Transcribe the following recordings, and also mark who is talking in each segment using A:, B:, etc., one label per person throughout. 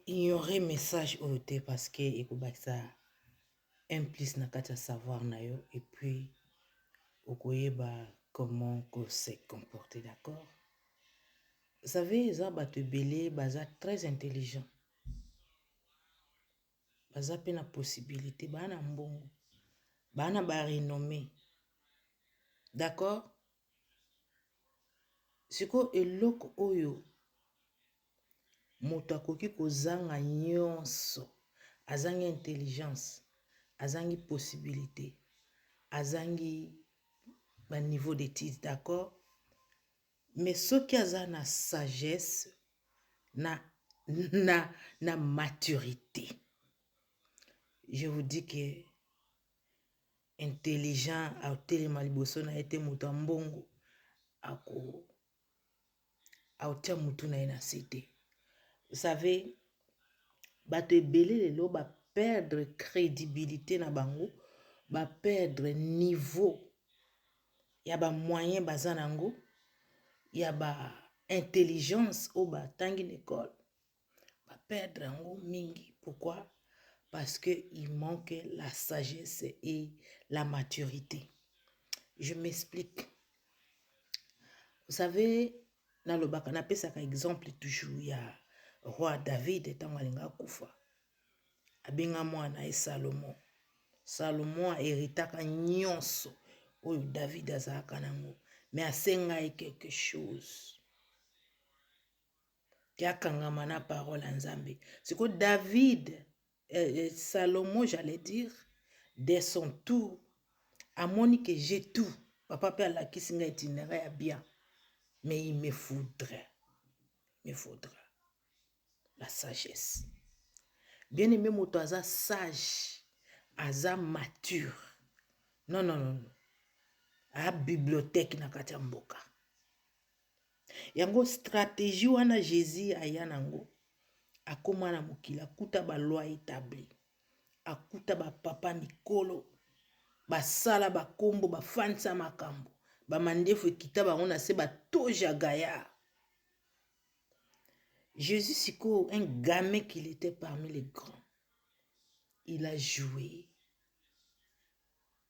A: ignorer message au te parce que ça implique na kati savoir na yo et puis okoyeba comment que se comporter, d'accord? Vous savez, les bato belé baza très intelligent. Baza pe na possibilité, bana mbongo, bana ba renommé. D'accord? Siko eloko oyo moto akoki kozanga nyonso, azangi intelligence, azangi possibilité, azangi ba niveau d'études, d'accord? Mais ce qui a na sagesse, na maturité, je vous dis que intelligent a telema liboso na été moto mbongo ako autia mutu na ina cité. Vous savez, bato ebele lelo ba perdre crédibilité na bango, ba perdre niveau ya ba moyen baza nango, ya ba intelligence au ba tangi l'école, ba perdre yango mingi. Pourquoi? Parce que il manque la sagesse et la maturité. Je m'explique. Vous savez, dans le bac, on appelle ça un exemple toujours. Il y a roi David et Tangalinga Koufa. Abenga mwana et Salomon. Salomon a hérité nyonso oyo David azaka nango. Mais asenga quelque chose. Qui a kangama na parole en Zambie. C'est que David, Salomon, j'allais dire, dès son tour, à mon que j'ai tout. Papa père la kisinga itinéraire bien. Mais il me faudrait la sagesse. Bien aimé moto aza sage, aza mature. Non. A bibliothèque na kati ya mboka. Yango stratégie wana Jésus aya nango. Akoma na mokili, akuta ba loi établi. Akuta ba papa mikolo. Ba sala ba kombo, ba fansa makambo. Ba mandefu ekita bango na se ba toja gaya. Jésus siko, un gamin qu'il était parmi les grands. Il a joué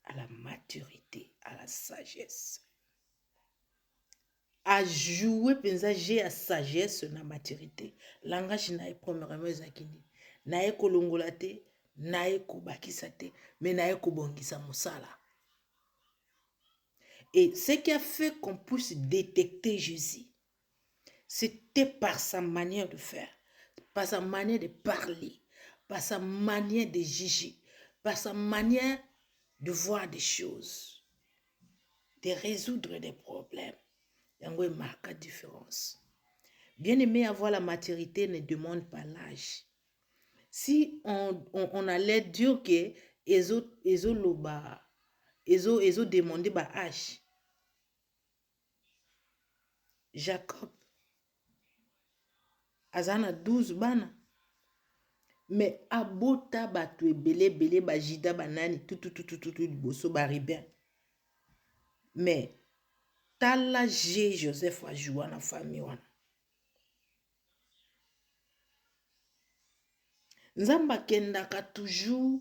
A: à la maturité, à la sagesse. A joué penza j'ai à sagesse na maturité. Langage na e premièrement ezakini. Na e kolongola te, na e kobakisa te, mais na e kobongisa mosala. Et ce qui a fait qu'on puisse détecter Jésus, c'était par sa manière de faire, par sa manière de parler, par sa manière de juger, par sa manière de voir des choses, de résoudre des problèmes. Il y a une marque de différence. Bien aimé, avoir la maturité ne demande pas l'âge. Si on allait dire que ils ont demandé ba âge, Jacob azana 12 bana, mais abota batu ebele ba jida banani tout liboso ba ribin. Mais tala Joseph a joué na famille wana. Nzamba kendaka toujours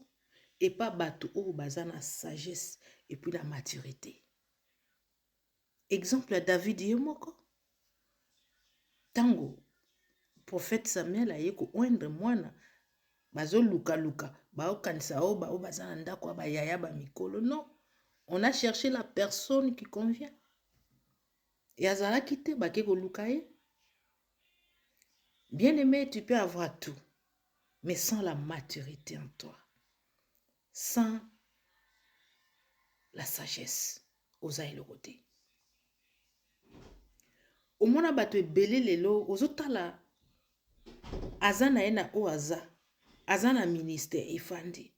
A: et pas batu ou bazana sagesse et puis la maturité. Exemple David yemoko. Tango prophète Samuel a yeko oindre mwana bazo luka bao kanisa o bao bazana ndako ba yaya ba mikolo. Non, on a cherché la personne qui convient. Et azala kite ba ke ko luka ye. Bien aimé, tu peux avoir tout, mais sans la maturité en toi, sans la sagesse, osa le côté. Au mona bato ebele lelo ozotala azana ena o azana ministère efandi,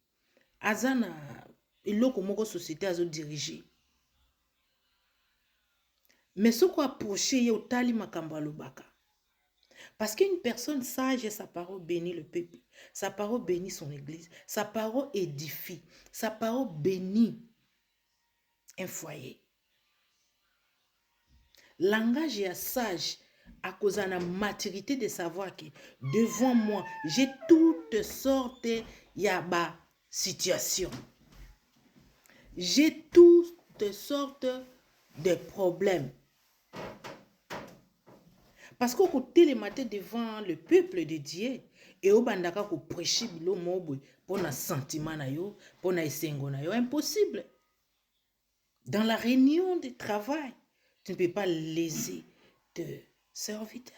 A: azana eloko moko société azo diriger. Mais ce qu'on approche ye otali makambo alobaka. Parce qu'une personne sage, sa parole bénit le peuple. Sa parole bénit son église. Sa parole édifie. Sa parole bénit un foyer. Langage ya sage à cause de la maturité de savoir que devant moi, j'ai toutes sortes de situations. J'ai toutes sortes de problèmes. Parce qu'au côté les matins devant le peuple de Dieu, et au bandaka ko prêcher bilo mobwe pour na sentiment na yo, pour na esengo na yo, impossible. Dans la réunion de travail, tu ne peux pas léser de serviteur.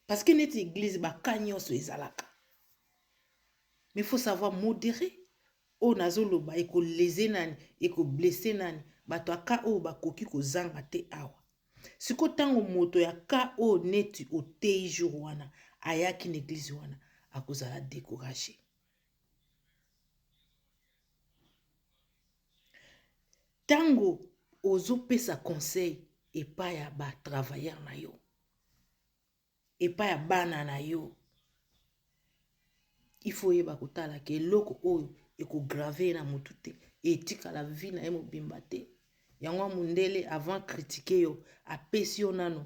A: Parce que notre église ba kanyo so ezalaka. Mais il faut savoir modérer. O nazoloba eko léser nani, eko blesser nani, bato aka o bakoki ko zanga te awa. Siko tango moto ya ka o neti o tei jour wana, ayaki n'église wana, akozala découragé. Tango ozo pesa conseil epa ya ba travailleur na yo, epa ya bana na yo, il faut yeba kotala ke loko oyo eko grave na mutu te, etika la vie na ye mobimba te. Yango mundele avant critiquer yo, apesi yo nano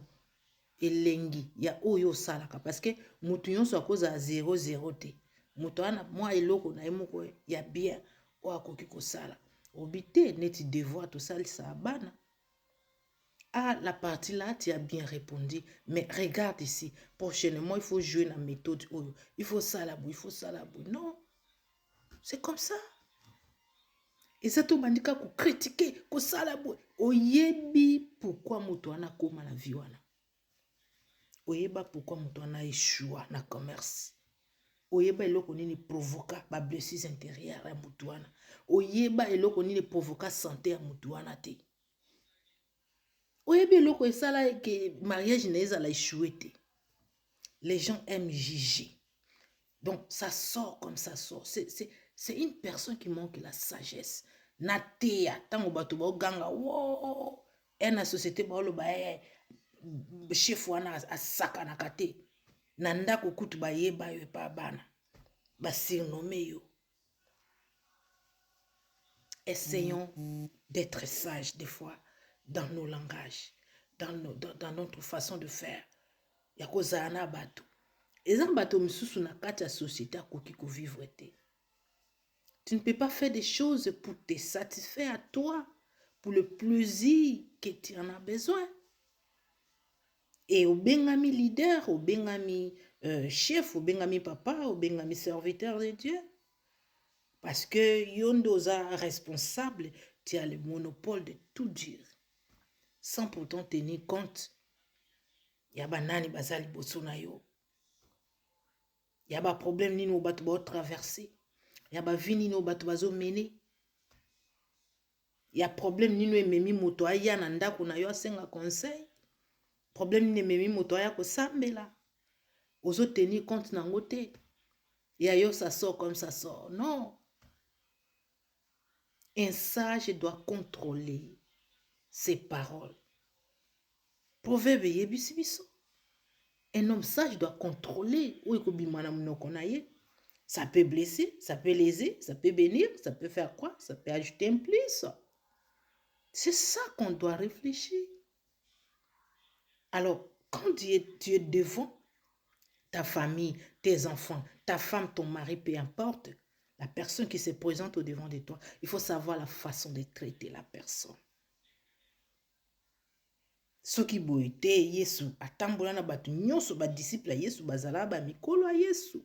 A: elengi ya oyo salaka, parce que mutu nyonso akoza 0-0 te. Mutu ana mwa eloko na ye moko ya bien o akoki kosala. Obité neti devoir to salisa bana. Ah, la partie là, tu as bien répondu. Mais regarde ici. Prochainement, il faut jouer la méthode. Il faut ça la boue, il faut ça la boue. Non. C'est comme ça. Et ça, tout bandika ko critiquer, ko ça la boue. Oyebi pourquoi moutouana koma la viwana. Oyeba pourquoi moutouana échoua na commerce. Oyeba eloko nini provoka ba blessures intérieures ya moutouana. Oyeba eloko nini provoka santé ya moutouana te. Oyebi eloko esala que mariage n'a la échoué. Les gens aiment juger. Donc ça sort comme ça sort. C'est une personne qui manque la sagesse. Natea tango bato ba ganga wo na société ba lo ba chef wana asaka na kate. Nanda ko kutu ba yeba yo pa bana. Ba surnommer yo. Essayons d'être sages des fois dans nos langages, dans notre façon de faire. Ya kozana bato. Ezan bato misusu na kati ya société akoki ko vivre te. Tu ne peux pas faire des choses pour te satisfaire à toi, pour le plaisir que tu en as besoin. Et au bengami leader, au bengami chef, au bengami papa, au bengami serviteur de Dieu. Parce que yondoza responsable, tu as le monopole de tout dire. Sans pourtant tenir compte. Yaba nani bazali boso na yo. Yaba problème nino bato ba traverser. Yaba vie nino bato bazo mener. Ya problème nino ememi moto aya na ndako na yo asenga conseil. Problème nino ememi moto aya ko sambela. Ozo tenir compte nango te. Ya yo ça sort comme ça sort. Non. Un sage doit contrôler ses paroles. Proverbe yebisi biso. Un homme sage doit contrôler où ça peut blesser, ça peut léser, ça peut bénir, ça peut faire quoi? Ça peut ajouter un plus. C'est ça qu'on doit réfléchir. Alors, quand tu es devant ta famille, tes enfants, ta femme, ton mari, peu importe, la personne qui se présente au devant de toi, il faut savoir la façon de traiter la personne. Soki boite Yesu atambola na batu nyonso ba disciple ya Yesu bazala ba mikolo ya Yesu.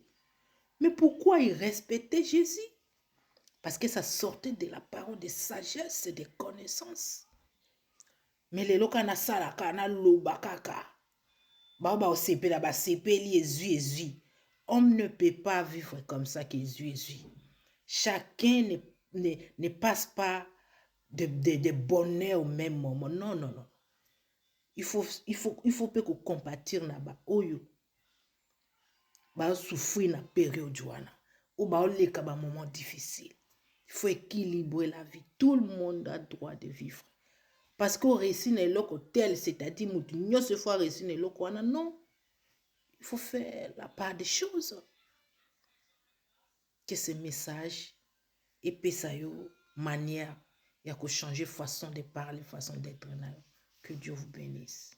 A: Mais pourquoi ils respectaient Jésus? Parce que ça sortait de la parole de sagesse et de connaissance. Mais les loka na salaka na loba kaka. Ba ba osepela ba sepeli ezui. Homme ne peut pas vivre comme ça qu'ezui. Chacun ne passe pas de bonheur au même moment. Non, non, non. Il faut peu qu'on compatir na ba oyo. Ba souffrir na période wana. Ou ba oleka ba moment difficile. Il faut équilibrer la vie. Tout le monde a droit de vivre. Parce qu'on réussit na eloko tel, c'est-à-dire mutu nyonso fois réussit na eloko wana, non. Il faut faire la part des choses. Que ce message et pesa yo manière ya ko changer façon de parler, façon d'être na yo. Que Dieu vous bénisse.